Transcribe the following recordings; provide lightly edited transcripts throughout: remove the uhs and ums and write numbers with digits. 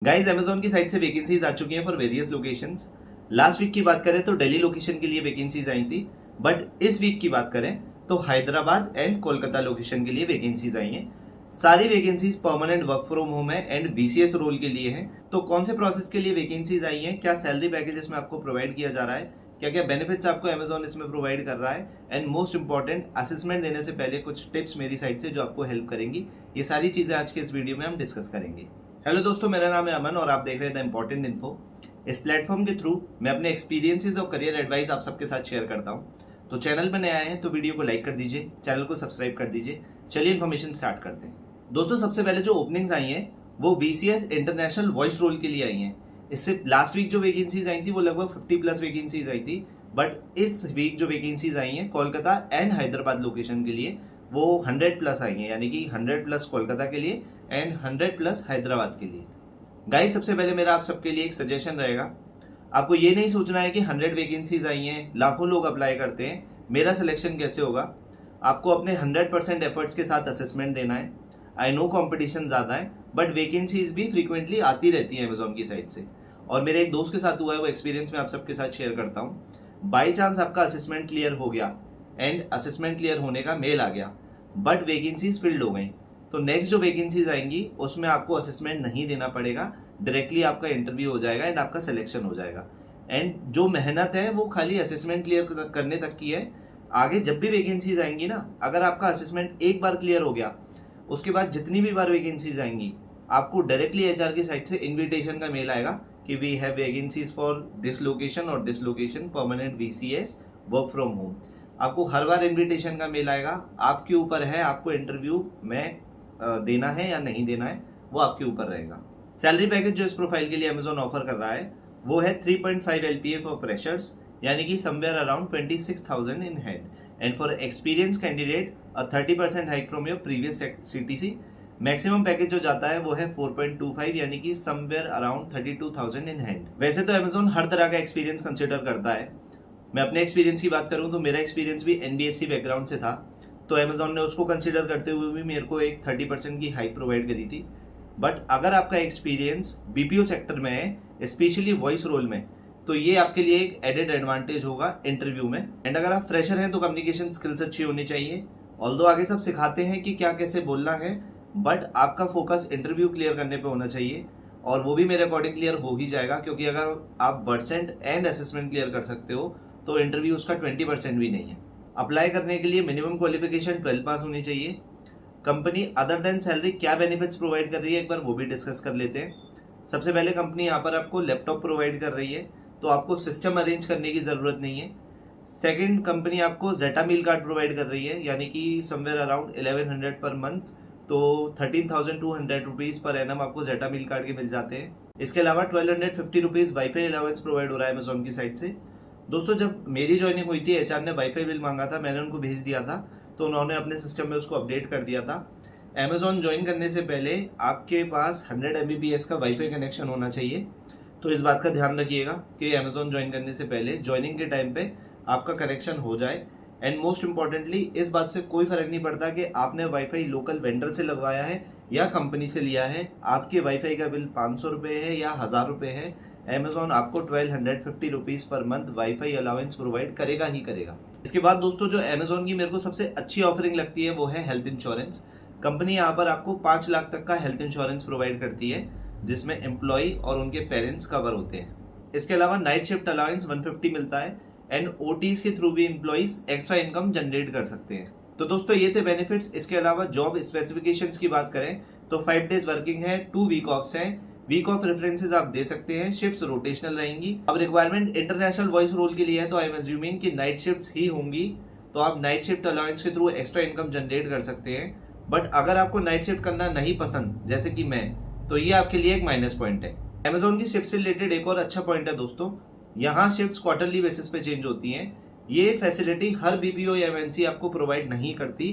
Guys Amazon की site से vacancies आ चुकी हैं for various locations. Last week की बात करें तो दिल्ली लोकेशन के लिए वैकेंसीज आई थी, बट इस वीक की बात करें तो हैदराबाद एंड कोलकाता लोकेशन के लिए वैकेंसीज आई हैं। सारी vacancies permanent work from home है एंड बीसीएस रोल के लिए है। तो कौन से प्रोसेस के लिए वैकेंसीज आई हैं, क्या सैलरी पैकेज इसमें आपको प्रोवाइड किया जा रहा है, क्या क्या बेनिफिट्स आपको अमेजोन इसमें प्रोवाइड कर रहा है, एंड मोस्ट इंपॉर्टेंट असेसमेंट देने से पहले कुछ टिप्स मेरी साइड से जो आपको हेल्प करेंगी, ये सारी चीजें आज के इस वीडियो में हम डिस्कस करेंगे। हेलो दोस्तों, मेरा नाम है अमन और आप देख रहे हैं द इम्पोर्टेंट इन्फो। इस प्लेटफॉर्म के थ्रू मैं अपने एक्सपीरियंसेस और करियर एडवाइस आप सबके साथ शेयर करता हूं। तो चैनल पर नए आए हैं तो वीडियो को लाइक कर दीजिए, चैनल को सब्सक्राइब कर दीजिए। चलिए इन्फॉर्मेशन स्टार्ट करते हैं। दोस्तों सबसे पहले जो ओपनिंग्स आई हैं वो बीसीएस इंटरनेशनल वॉइस रोल के लिए आई हैं। इससे लास्ट वीक जो वैकेंसीज आई थी वो लगभग 50+ वैकेंसीज आई थी, बट इस वीक जो वैकेंसीज आई हैं कोलकाता एंड हैदराबाद लोकेशन के लिए वो 100+ आई हैं, यानी कि 100+ कोलकाता के लिए एंड 100+ हैदराबाद के लिए। गाइस सबसे पहले मेरा आप सबके लिए एक सजेशन रहेगा, आपको ये नहीं सोचना है कि 100 वैकेंसीज आई हैं, लाखों लोग अप्लाई करते हैं, मेरा सिलेक्शन कैसे होगा। आपको अपने 100% एफर्ट्स के साथ असेसमेंट देना है। आई नो कंपटीशन ज़्यादा है, बट वैकेंसीज भी फ्रीक्वेंटली आती रहती हैं अमेजोन की साइड से। और मेरे एक दोस्त के साथ हुआ है, वो एक्सपीरियंस मैं आप सबके साथ शेयर करता हूँ। बाई चांस आपका असेसमेंट क्लियर हो गया एंड असेसमेंट क्लियर होने का मेल आ गया, बट वैकेंसीज फिल्ड हो गई, तो नेक्स्ट जो वैकेंसीज आएंगी उसमें आपको असेसमेंट नहीं देना पड़ेगा, डायरेक्टली आपका इंटरव्यू हो जाएगा एंड आपका सिलेक्शन हो जाएगा। एंड जो मेहनत है वो खाली असेसमेंट क्लियर करने तक की है। आगे जब भी वैकेंसीज आएंगी ना, अगर आपका असेसमेंट एक बार क्लियर हो गया, उसके बाद जितनी भी बार वैकेंसीज आएंगी आपको डायरेक्टली एचआर की साइड से इन्विटेशन का मेल आएगा कि we have vacancies for this location और this location, permanent BCS work from home. आपको हर बार इन्विटेशन का मेल आएगा, आपके ऊपर है आपको इंटरव्यू में देना है या नहीं देना है, वो आपके ऊपर रहेगा। सैलरी पैकेज जो इस प्रोफाइल के लिए अमेजोन ऑफर कर रहा है वो है 3.5 LPA फॉर फ्रेशर्स, यानी कि somewhere around 26,000 in hand, and for experience candidate 30% hike from your previous CTC। Maximum package जो जाता है वो है 4.25, यानी कि समवेयर अराउंड 32,000 इन हैंड। वैसे तो अमेजोन हर तरह का एक्सपीरियंस कंसिडर करता है। मैं अपने एक्सपीरियंस की बात करूं तो मेरा एक्सपीरियंस भी NBFC बैकग्राउंड से था, तो अमेजोन ने उसको कंसिडर करते हुए भी मेरे को एक 30% की हाइक प्रोवाइड करी थी। बट अगर आपका एक्सपीरियंस BPO सेक्टर में है, स्पेशली वॉइस रोल में, तो ये आपके लिए एक एडेड एडवांटेज होगा इंटरव्यू में। एंड अगर आप फ्रेशर हैं तो कम्युनिकेशन स्किल्स अच्छी होनी चाहिए। ऑल्दो आगे सब सिखाते हैं कि क्या कैसे बोलना है, बट आपका फोकस इंटरव्यू क्लियर करने पे होना चाहिए, और वो भी मेरे अकॉर्डिंग क्लियर हो ही जाएगा, क्योंकि अगर आप परसेंट एंड असेसमेंट क्लियर कर सकते हो तो इंटरव्यू उसका 20% भी नहीं है। अप्लाई करने के लिए मिनिमम क्वालिफिकेशन 12 पास होनी चाहिए। कंपनी अदर देन सैलरी क्या बेनिफिट्स प्रोवाइड कर रही है एक बार वो भी डिस्कस कर लेते हैं। सबसे पहले कंपनी यहाँ पर आपको लैपटॉप प्रोवाइड कर रही है, तो आपको सिस्टम अरेंज करने की ज़रूरत नहीं है। सेकंड, कंपनी आपको जेटा मील कार्ड प्रोवाइड कर रही है, यानी कि समवेयर अराउंड 1100 पर मंथ, तो 13,200 रुपीज़ पर एनम आपको जेटा मील कार्ड के मिल जाते हैं। इसके अलावा 1250 रुपीज़ वाईफाई अलाउंस प्रोवाइड हो रहा है अमेजोन की साइड से। दोस्तों जब मेरी ज्वाइनिंग हुई थी, एचआर ने वाईफाई बिल मांगा था, मैंने उनको भेज दिया था, तो उन्होंने अपने सिस्टम में उसको अपडेट कर दिया था। अमेजोन ज्वाइन करने से पहले आपके पास 100 Mbps का वाईफाई कनेक्शन होना चाहिए, तो इस बात का ध्यान रखिएगा कि अमेजोन ज्वाइन करने से पहले ज्वाइनिंग के टाइम पे आपका कनेक्शन हो जाए। एंड मोस्ट इंपॉर्टेंटली इस बात से कोई फर्क नहीं पड़ता कि आपने वाईफाई लोकल वेंडर से लगवाया है या कंपनी से लिया है, आपके वाईफाई का बिल 500 रुपये है या 1000 रुपये है, अमेजोन आपको 1250 rupees per month wifi allowance provide करेगा ही करेगा। इसके बाद दोस्तों जो अमेजोन की मेरे को सबसे अच्छी ऑफरिंग लगती है वो है हेल्थ इंश्योरेंस। कंपनी यहाँ पर आपको 5 लाख तक का हेल्थ इंश्योरेंस प्रोवाइड करती है, जिसमें एम्प्लॉय और उनके पेरेंट्स कवर होते हैं। इसके अलावा नाइट शिफ्ट अलाउंस 150 मिलता है, एंड OTs के थ्रू भी एम्प्लॉइज एक्स्ट्रा इनकम जनरेट कर सकते हैं। तो दोस्तों ये थे बेनिफिट्स। इसके अलावा जॉब स्पेसिफिकेशंस की बात करें तो 5 डेज वर्किंग है, 2 वीक ऑफ्स हैं, वीक ऑफ रेफरेंसेज आप दे सकते हैं, शिफ्ट्स रोटेशनल रहेंगी। अब रिक्वायरमेंट इंटरनेशनल वॉइस रोल के लिए है, तो आई एम अज्यूमिंग कि नाइट शिफ्ट्स ही होंगी, तो आप नाइट शिफ्ट अलाउंस के थ्रू एक्स्ट्रा इनकम जनरेट कर सकते हैं। बट अगर आपको नाइट शिफ्ट करना नहीं पसंद, जैसे कि मैं, तो ये आपके लिए एक माइनस पॉइंट है। अमेजोन की शिफ्ट से रिलेटेड एक और अच्छा पॉइंट है दोस्तों, यहाँ शिफ्ट्स क्वार्टरली बेसिस पे चेंज होती हैं। ये फैसिलिटी हर BPO या MNC आपको प्रोवाइड नहीं करती।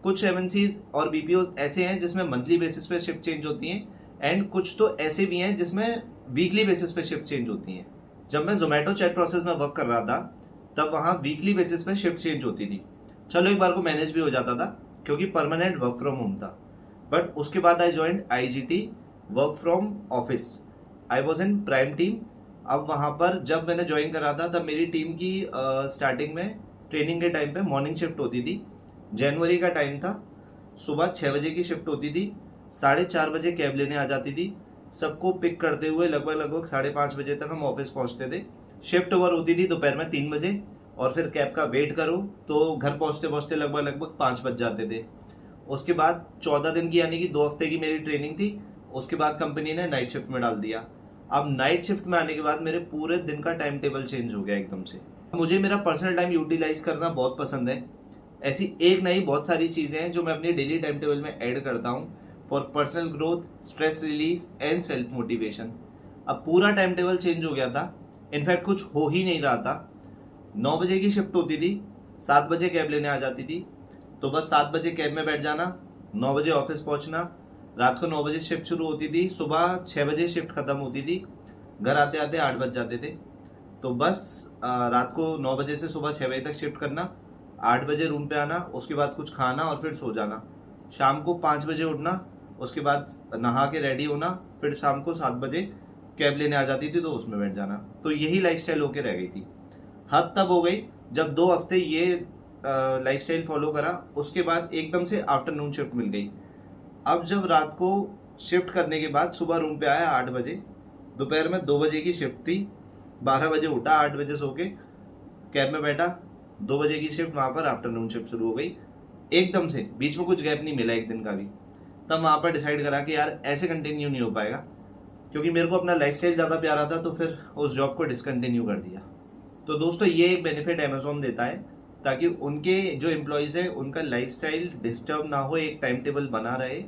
कुछ MNCs और BPOs ऐसे हैं जिसमें मंथली बेसिस पे शिफ्ट चेंज होती हैं, एंड कुछ तो ऐसे भी हैं जिसमें वीकली बेसिस पे शिफ्ट चेंज होती हैं। जब मैं जोमेटो चैट प्रोसेस में वर्क कर रहा था तब वहाँ वीकली बेसिस पे शिफ्ट चेंज होती थी। चलो एक बार को मैनेज भी हो जाता था क्योंकि परमानेंट वर्क फ्रॉम होम था। बट उसके बाद I joined IGT work from office, I was in prime team. अब वहाँ पर जब मैंने ज्वाइन करा था तब मेरी टीम की स्टार्टिंग में ट्रेनिंग के टाइम पे मॉर्निंग शिफ्ट होती थी। जनवरी का टाइम था, सुबह 6 बजे की शिफ्ट होती थी, 4:30 बजे कैब लेने आ जाती थी। सबको पिक करते हुए लगभग 5:30 बजे तक हम ऑफिस पहुंचते थे। शिफ्ट ओवर होती थी दोपहर में 3 बजे, और फिर कैब का वेट करो तो घर पहुंचते पहुंचते लगभग 5 बज जाते थे। उसके बाद 14 दिन की यानी कि 2 हफ्ते की मेरी ट्रेनिंग थी। उसके बाद कंपनी ने नाइट शिफ्ट में डाल दिया। अब नाइट शिफ्ट में आने के बाद मेरे पूरे दिन का टाइम टेबल चेंज हो गया एकदम से। मुझे मेरा पर्सनल टाइम यूटिलाइज करना बहुत पसंद है। ऐसी एक नहीं बहुत सारी चीज़ें हैं जो मैं अपनी डेली टाइम टेबल में ऐड करता हूँ for personal growth, stress release and self motivation. अब पूरा टाइम टेबल चेंज हो गया था, इनफैक्ट कुछ हो ही नहीं रहा था। 9 बजे की शिफ्ट होती थी, 7 बजे कैब लेने आ जाती थी, तो बस 7 बजे कैब में बैठ जाना, 9 बजे ऑफिस पहुंचना। रात को 9 बजे शिफ्ट शुरू होती थी, सुबह 6 बजे शिफ्ट खत्म होती थी, घर आते आते 8 बज जाते थे। तो बस रात को 9 बजे से सुबह 6 बजे तक शिफ्ट करना, 8 बजे रूम पे आना, उसके बाद कुछ खाना और फिर सो जाना। शाम को 5 बजे उठना, उसके बाद नहा के रेडी होना, फिर शाम को 7 बजे कैब लेने आ जाती थी तो उसमें बैठ जाना। तो यही लाइफस्टाइल होके रह गई थी। हद तब हो गई जब 2 हफ्ते ये लाइफस्टाइल फॉलो करा, उसके बाद एकदम से आफ्टरनून शिफ्ट मिल गई। अब जब रात को शिफ्ट करने के बाद सुबह रूम पे आया 8 बजे, दोपहर में 2 बजे की शिफ्ट थी, 12 बजे उठा, 8 बजे सो के कैब में बैठा, 2 बजे की शिफ्ट, वहाँ पर आफ्टरनून शिफ्ट शुरू हो गई एकदम से। बीच में कुछ गैप नहीं मिला एक दिन का भी। तब वहाँ पर डिसाइड करा कि यार ऐसे कंटिन्यू नहीं हो पाएगा, क्योंकि मेरे को अपना लाइफस्टाइल ज़्यादा प्यारा था, तो फिर उस जॉब को डिसकंटिन्यू कर दिया। तो दोस्तों ये एक बेनिफिट अमेजोन देता है ताकि उनके जो एम्प्लॉयज़ है उनका लाइफस्टाइल डिस्टर्ब ना हो, एक टाइम टेबल बना रहे।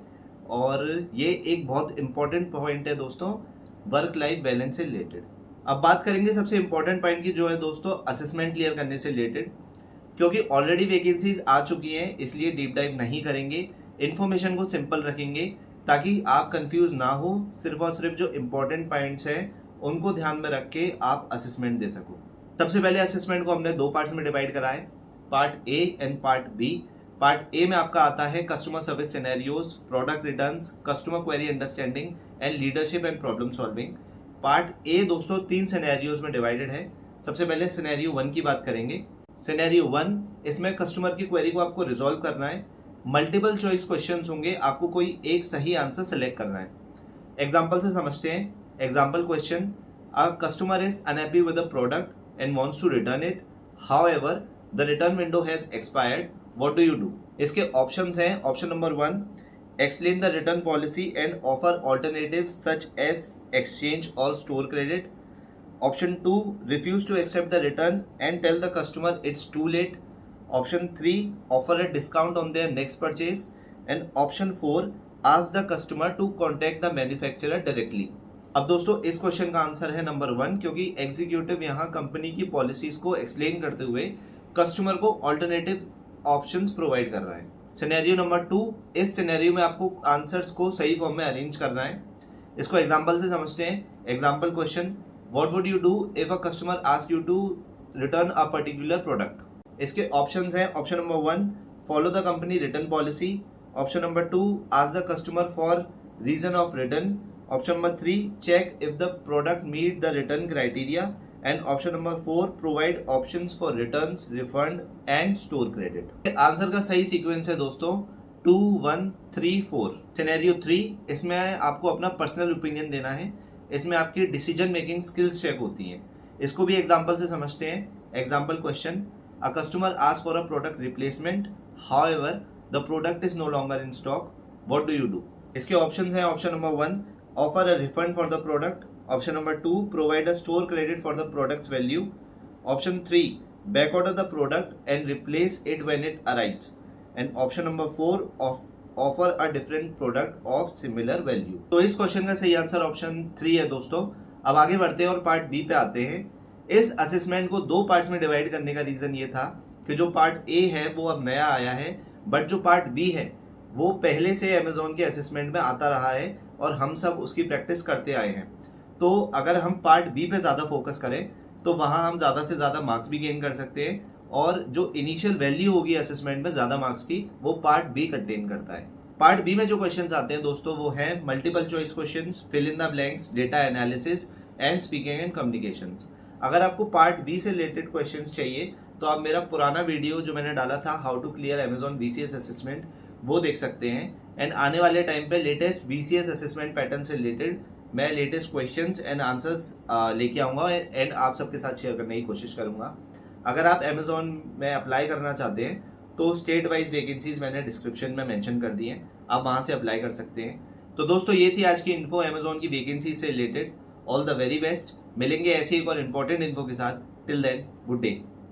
और ये एक बहुत इंपॉर्टेंट पॉइंट है दोस्तों वर्क लाइफ बैलेंस से रिलेटेड। अब बात करेंगे सबसे इंपॉर्टेंट पॉइंट की, जो है दोस्तों असेसमेंट क्लियर करने से रिलेटेड। क्योंकि ऑलरेडी वैकेंसीज आ चुकी हैं, इसलिए डीप डाइव नहीं करेंगे, इन्फॉर्मेशन को सिंपल रखेंगे ताकि आप कंफ्यूज ना हो। सिर्फ और सिर्फ जो इंपॉर्टेंट पॉइंट्स हैं उनको ध्यान में रख के आप असेसमेंट दे सको। सबसे पहले असेसमेंट को हमने 2 पार्ट्स में डिवाइड करा है, part A and part B. Part A में आपका आता है customer service scenarios, product returns, customer query understanding and leadership and problem solving. Part A दोस्तों 3 सिनेरियोज में डिवाइडेड है। सबसे पहले सिनेरियो 1 की बात करेंगे। सिनेरियो 1, इसमें कस्टमर की क्वेरी को आपको रिजॉल्व करना है। मल्टीपल चॉइस क्वेश्चंस होंगे, आपको कोई एक सही आंसर सेलेक्ट करना है। एग्जाम्पल से समझते हैं। Example question, a customer is unhappy with the product and wants to return it. However, the return window has expired. What do you do? इसके ऑप्शंस हैं। Option number 1, explain the return policy and offer alternatives such as exchange or store credit. Option 2, refuse to accept the return and tell the customer it's too late. Option 3, offer a discount on their next purchase. And option 4, ask the customer to contact the manufacturer directly. अब दोस्तों इस question का answer है number 1, क्योंकि executive यहाँ company की policies को explain करते हुए कस्टमर को ऑल्टरनेटिव ऑप्शंस प्रोवाइड कर रहा है। सिनेरियो नंबर 2, इस सिनेरियो में आपको आंसर्स को सही फॉर्म में अरेंज करना है। इसको एग्जांपल से समझते हैं। Example question, what would you do if a customer ask you to return a particular product. इसके ऑप्शंस हैं। Option number 1, follow the company return policy. Option number 2, ask the customer for reason of return. Option number 3, check if the product meet the return criteria. And option number 4, provide options for returns, refund and store credit. Answer का सही sequence है दोस्तों 2, 1, 3, 4। Scenario 3, इसमें आपको अपना personal opinion देना है। इसमें आपकी डिसीजन मेकिंग स्किल्स चेक होती हैं। इसको भी एग्जांपल से समझते हैं। Example question, a customer ask for a product replacement, however the product is no longer in stock, what do you do. इसके ऑप्शंस हैं। Option number 1, offer a refund for the product. Option number 2, provide a store credit for the product's value. Option 3, backorder the product and replace it when it arrives. And option number 4, offer a different product of similar value. तो इस question का सही answer option 3 है दोस्तों। अब आगे बढ़ते हैं और पार्ट बी पे आते हैं। इस असेसमेंट को 2 पार्ट्स में डिवाइड करने का रीजन ये था कि जो पार्ट ए है वो अब नया आया है, बट जो पार्ट बी है वो पहले से अमेजोन के असेसमेंट में आता रहा है और हम सब उसकी प्रैक्टिस करते आए हैं। तो अगर हम पार्ट बी पे ज़्यादा फोकस करें तो वहाँ हम ज़्यादा से ज़्यादा मार्क्स भी गेन कर सकते हैं, और जो इनिशियल वैल्यू होगी असेसमेंट में ज़्यादा मार्क्स की वो पार्ट बी कंटेन करता है। पार्ट बी में जो क्वेश्चंस आते हैं दोस्तों वो है multiple choice questions, fill in the blanks, data analysis and speaking and communications. अगर आपको पार्ट बी से रिलेटेड क्वेश्चंस चाहिए तो आप मेरा पुराना वीडियो जो मैंने डाला था how to clear Amazon VCS assessment वो देख सकते हैं। एंड आने वाले टाइम पे लेटेस्ट VCS असेसमेंट पैटर्न से रिलेटेड मैं लेटेस्ट क्वेश्चंस एंड आंसर्स लेके आऊँगा एंड आप सबके साथ शेयर करने की कोशिश करूँगा। अगर आप अमेजॉन में अप्लाई करना चाहते हैं तो स्टेट वाइज वैकेंसीज मैंने डिस्क्रिप्शन में मेंशन कर दी हैं, आप वहाँ से अप्लाई कर सकते हैं। तो दोस्तों ये थी आज की इन्फो अमेजॉन की वैकेंसी से related. All the very best, मिलेंगे ऐसी एक और इम्पोर्टेंट इन्फो के साथ। Till then good day.